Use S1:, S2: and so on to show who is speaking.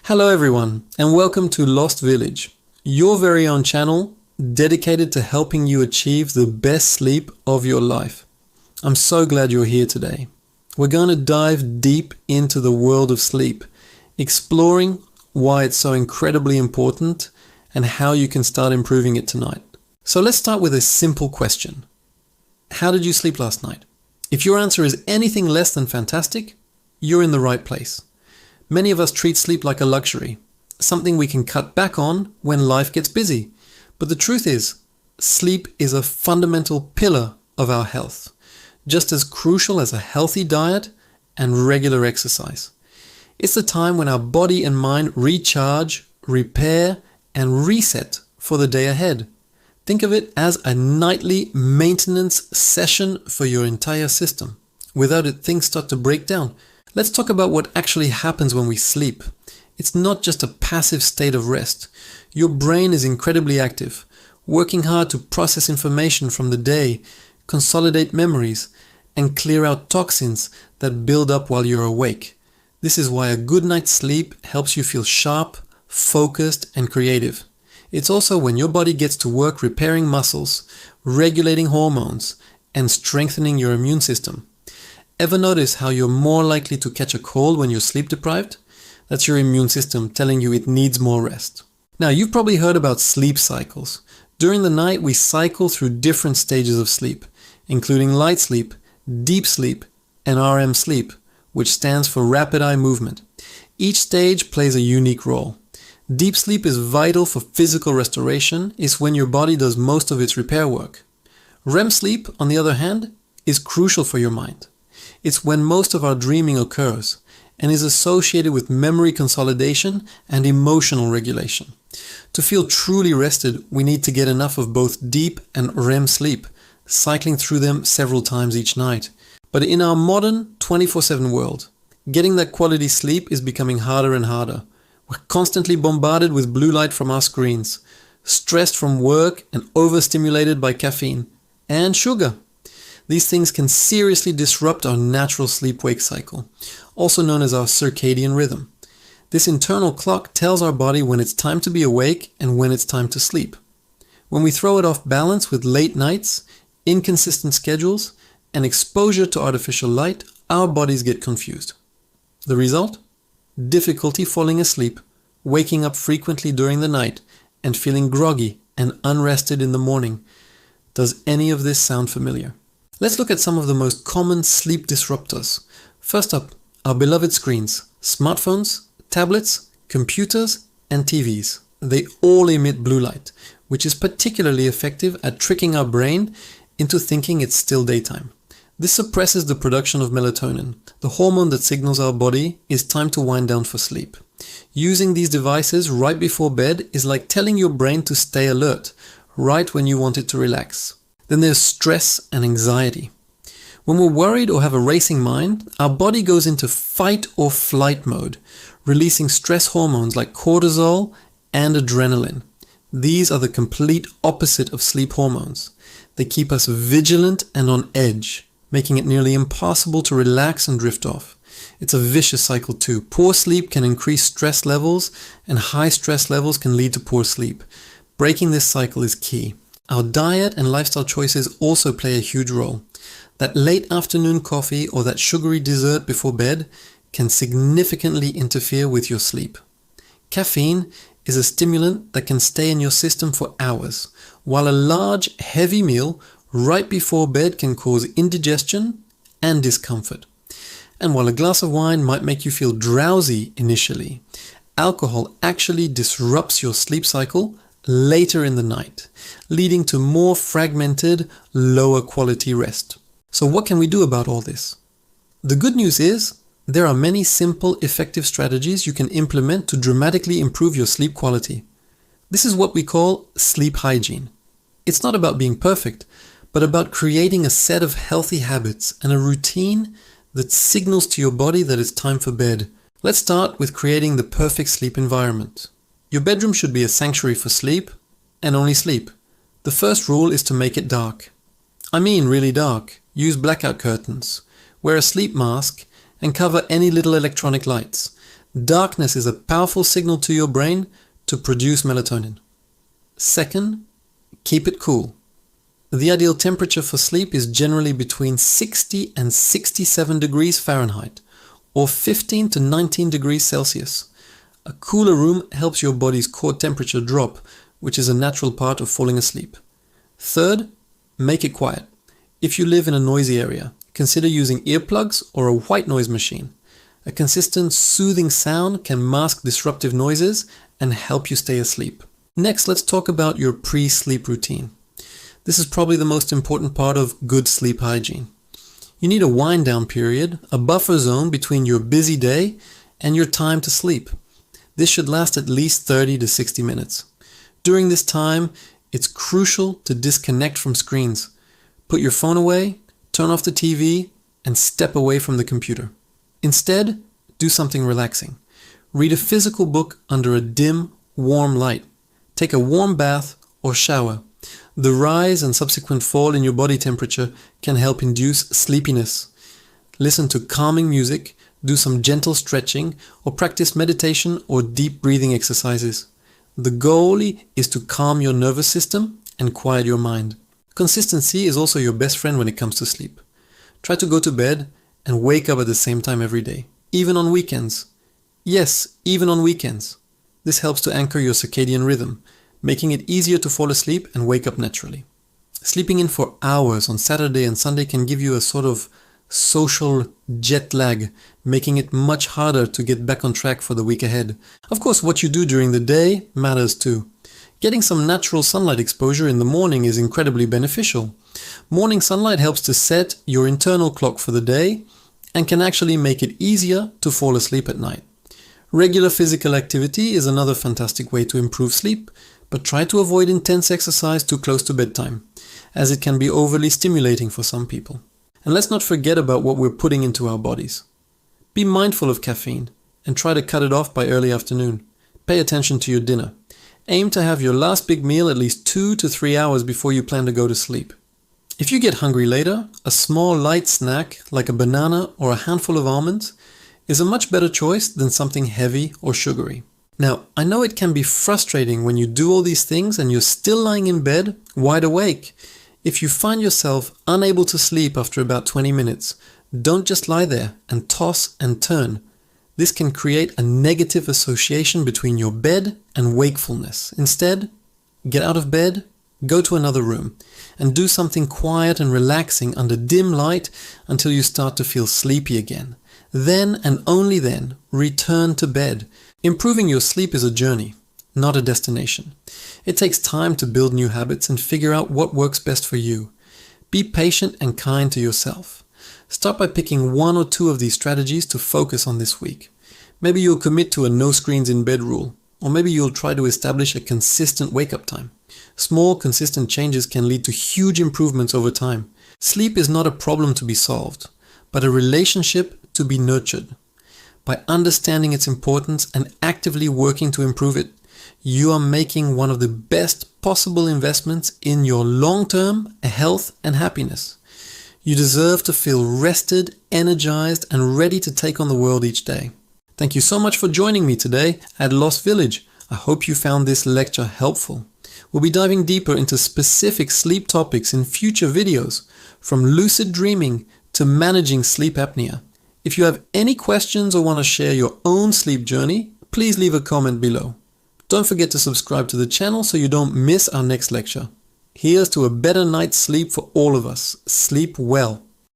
S1: Hello everyone, and welcome to Lost Village, your very own channel dedicated to helping you achieve the best sleep of your life. I'm so glad you're here today. We're going to dive deep into the world of sleep, exploring why it's so incredibly important and how you can start improving it tonight. So let's start with a simple question. How did you sleep last night? If your answer is anything less than fantastic, you're in the right place. Many of us treat sleep like a luxury, something we can cut back on when life gets busy. But the truth is, sleep is a fundamental pillar of our health, just as crucial as a healthy diet and regular exercise. It's the time when our body and mind recharge, repair, and reset for the day ahead. Think of it as a nightly maintenance session for your entire system. Without it, things start to break down. Let's talk about what actually happens when we sleep. It's not just a passive state of rest. Your brain is incredibly active, working hard to process information from the day, consolidate memories, and clear out toxins that build up while you're awake. This is why a good night's sleep helps you feel sharp, focused, and creative. It's also when your body gets to work repairing muscles, regulating hormones, and strengthening your immune system. Ever notice how you're more likely to catch a cold when you're sleep deprived? That's your immune system telling you it needs more rest. Now, you've probably heard about sleep cycles. During the night, we cycle through different stages of sleep, including light sleep, deep sleep, and REM sleep, which stands for rapid eye movement. Each stage plays a unique role. Deep sleep is vital for physical restoration. It's when your body does most of its repair work. REM sleep, on the other hand, is crucial for your mind. It's when most of our dreaming occurs and is associated with memory consolidation and emotional regulation. To feel truly rested, we need to get enough of both deep and REM sleep, cycling through them several times each night. But in our modern 24/7 world, getting that quality sleep is becoming harder and harder. We're constantly bombarded with blue light from our screens, stressed from work and overstimulated by caffeine and sugar. These things can seriously disrupt our natural sleep-wake cycle, also known as our circadian rhythm. This internal clock tells our body when it's time to be awake and when it's time to sleep. When we throw it off balance with late nights, inconsistent schedules, and exposure to artificial light, our bodies get confused. The result? Difficulty falling asleep, waking up frequently during the night, and feeling groggy and unrested in the morning. Does any of this sound familiar? Let's look at some of the most common sleep disruptors. First up, our beloved screens, smartphones, tablets, computers, and TVs. They all emit blue light, which is particularly effective at tricking our brain into thinking it's still daytime. This suppresses the production of melatonin, the hormone that signals our body it's time to wind down for sleep. Using these devices right before bed is like telling your brain to stay alert, right when you want it to relax. Then there's stress and anxiety. When we're worried or have a racing mind, our body goes into fight or flight mode, releasing stress hormones like cortisol and adrenaline. These are the complete opposite of sleep hormones. They keep us vigilant and on edge, making it nearly impossible to relax and drift off. It's a vicious cycle too. Poor sleep can increase stress levels, and high stress levels can lead to poor sleep. Breaking this cycle is key. Our diet and lifestyle choices also play a huge role. That late afternoon coffee or that sugary dessert before bed can significantly interfere with your sleep. Caffeine is a stimulant that can stay in your system for hours, while a large, heavy meal right before bed can cause indigestion and discomfort. And while a glass of wine might make you feel drowsy initially, alcohol actually disrupts your sleep cycle later in the night, leading to more fragmented, lower quality rest. So what can we do about all this? The good news is, there are many simple, effective strategies you can implement to dramatically improve your sleep quality. This is what we call sleep hygiene. It's not about being perfect, but about creating a set of healthy habits and a routine that signals to your body that it's time for bed. Let's start with creating the perfect sleep environment. Your bedroom should be a sanctuary for sleep, and only sleep. The first rule is to make it dark. I mean really dark. Use blackout curtains. Wear a sleep mask and cover any little electronic lights. Darkness is a powerful signal to your brain to produce melatonin. Second, keep it cool. The ideal temperature for sleep is generally between 60 and 67 degrees Fahrenheit, or 15 to 19 degrees Celsius. A cooler room helps your body's core temperature drop, which is a natural part of falling asleep. Third, make it quiet. If you live in a noisy area, consider using earplugs or a white noise machine. A consistent, soothing sound can mask disruptive noises and help you stay asleep. Next, let's talk about your pre-sleep routine. This is probably the most important part of good sleep hygiene. You need a wind-down period, a buffer zone between your busy day and your time to sleep. This should last at least 30 to 60 minutes. During this time, it's crucial to disconnect from screens. Put your phone away, turn off the TV, and step away from the computer. Instead, do something relaxing. Read a physical book under a dim, warm light. Take a warm bath or shower. The rise and subsequent fall in your body temperature can help induce sleepiness. Listen to calming music, do some gentle stretching, or practice meditation or deep breathing exercises. The goal is to calm your nervous system and quiet your mind. Consistency is also your best friend when it comes to sleep. Try to go to bed and wake up at the same time every day, even on weekends. Yes, even on weekends. This helps to anchor your circadian rhythm, making it easier to fall asleep and wake up naturally. Sleeping in for hours on Saturday and Sunday can give you a sort of social jet lag, making it much harder to get back on track for the week ahead. Of course, what you do during the day matters too. Getting some natural sunlight exposure in the morning is incredibly beneficial. Morning sunlight helps to set your internal clock for the day and can actually make it easier to fall asleep at night. Regular physical activity is another fantastic way to improve sleep, but try to avoid intense exercise too close to bedtime, as it can be overly stimulating for some people. And let's not forget about what we're putting into our bodies. Be mindful of caffeine and try to cut it off by early afternoon. Pay attention to your dinner. Aim to have your last big meal at least 2 to 3 hours before you plan to go to sleep. If you get hungry later, a small light snack like a banana or a handful of almonds is a much better choice than something heavy or sugary. Now, I know it can be frustrating when you do all these things and you're still lying in bed, wide awake. If you find yourself unable to sleep after about 20 minutes, don't just lie there and toss and turn. This can create a negative association between your bed and wakefulness. Instead, get out of bed, go to another room, and do something quiet and relaxing under dim light until you start to feel sleepy again. Then and only then, return to bed. Improving your sleep is a journey, not a destination. It takes time to build new habits and figure out what works best for you. Be patient and kind to yourself. Start by picking 1 or 2 of these strategies to focus on this week. Maybe you'll commit to a no screens in bed rule, or maybe you'll try to establish a consistent wake-up time. Small, consistent changes can lead to huge improvements over time. Sleep is not a problem to be solved, but a relationship to be nurtured. By understanding its importance and actively working to improve it, you are making one of the best possible investments in your long-term health and happiness. You deserve to feel rested, energized, and ready to take on the world each day. Thank you so much for joining me today at Lost Village. I hope you found this lecture helpful. We'll be diving deeper into specific sleep topics in future videos, from lucid dreaming to managing sleep apnea. If you have any questions or want to share your own sleep journey, please leave a comment below. Don't forget to subscribe to the channel so you don't miss our next lecture. Here's to a better night's sleep for all of us. Sleep well.